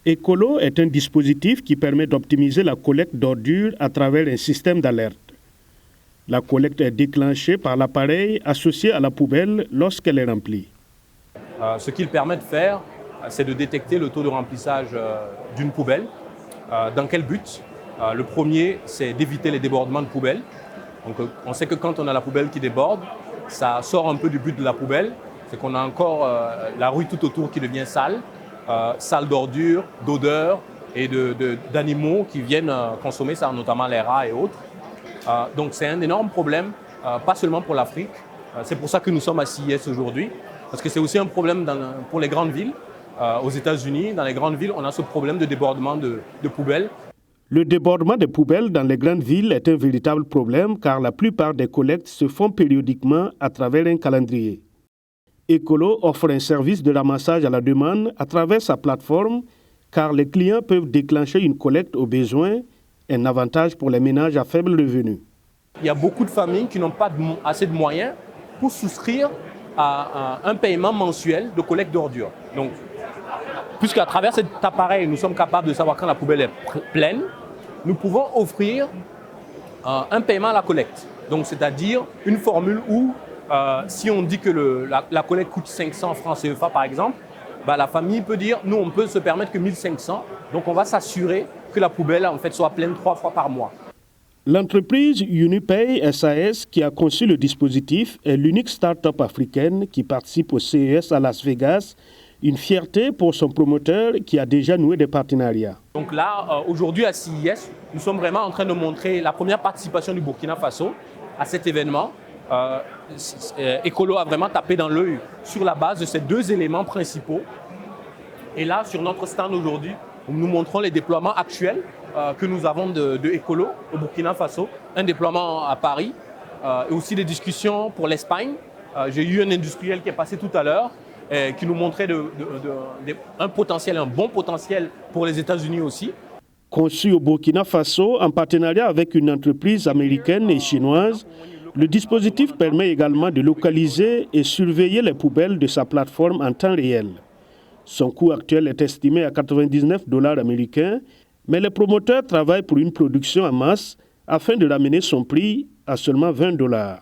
Ecolo est un dispositif qui permet d'optimiser la collecte d'ordures à travers un système d'alerte. La collecte est déclenchée par l'appareil associé à la poubelle lorsqu'elle est remplie. Ce qu'il permet de faire, c'est de détecter le taux de remplissage d'une poubelle. Dans quel but? Le premier, c'est d'éviter les débordements de poubelles. Donc, on sait que quand on a la poubelle qui déborde, ça sort un peu du but de la poubelle. C'est qu'on a encore la rue tout autour qui devient sale, sale d'ordures, d'odeurs et d'animaux qui viennent consommer ça, notamment les rats et autres. Donc c'est un énorme problème, pas seulement pour l'Afrique. C'est pour ça que nous sommes à CIS aujourd'hui, parce que c'est aussi un problème pour les grandes villes. Aux États-Unis, dans les grandes villes, on a ce problème de débordement de poubelles. Le débordement des poubelles dans les grandes villes est un véritable problème car la plupart des collectes se font périodiquement à travers un calendrier. Ecolo offre un service de ramassage à la demande à travers sa plateforme car les clients peuvent déclencher une collecte au besoin, un avantage pour les ménages à faible revenu. Il y a beaucoup de familles qui n'ont pas assez de moyens pour souscrire à un paiement mensuel de collecte d'ordures. Donc, puisqu'à travers cet appareil, nous sommes capables de savoir quand la poubelle est pleine, nous pouvons offrir un paiement à la collecte. Donc, c'est-à-dire une formule où, si on dit que la collecte coûte 500 francs CFA, par exemple, la famille peut dire, nous, on peut se permettre que 1500. Donc, on va s'assurer que la poubelle, en fait, soit pleine 3 fois par mois. L'entreprise Unipay SAS qui a conçu le dispositif est l'unique start-up africaine qui participe au CES à Las Vegas. Une fierté pour son promoteur qui a déjà noué des partenariats. Donc là, aujourd'hui à CIS, nous sommes vraiment en train de montrer la première participation du Burkina Faso à cet événement. Ecolo a vraiment tapé dans l'œil sur la base de ces deux éléments principaux. Et là, sur notre stand aujourd'hui, nous montrons les déploiements actuels que nous avons de Ecolo au Burkina Faso. Un déploiement à Paris et aussi des discussions pour l'Espagne. J'ai eu un industriel qui est passé tout à l'heure qui nous montrait un bon potentiel pour les États-Unis aussi. Conçu au Burkina Faso en partenariat avec une entreprise américaine et chinoise, le dispositif permet également de localiser et surveiller les poubelles de sa plateforme en temps réel. Son coût actuel est estimé à 99 $ américains, mais les promoteurs travaillent pour une production en masse afin de ramener son prix à seulement 20 $.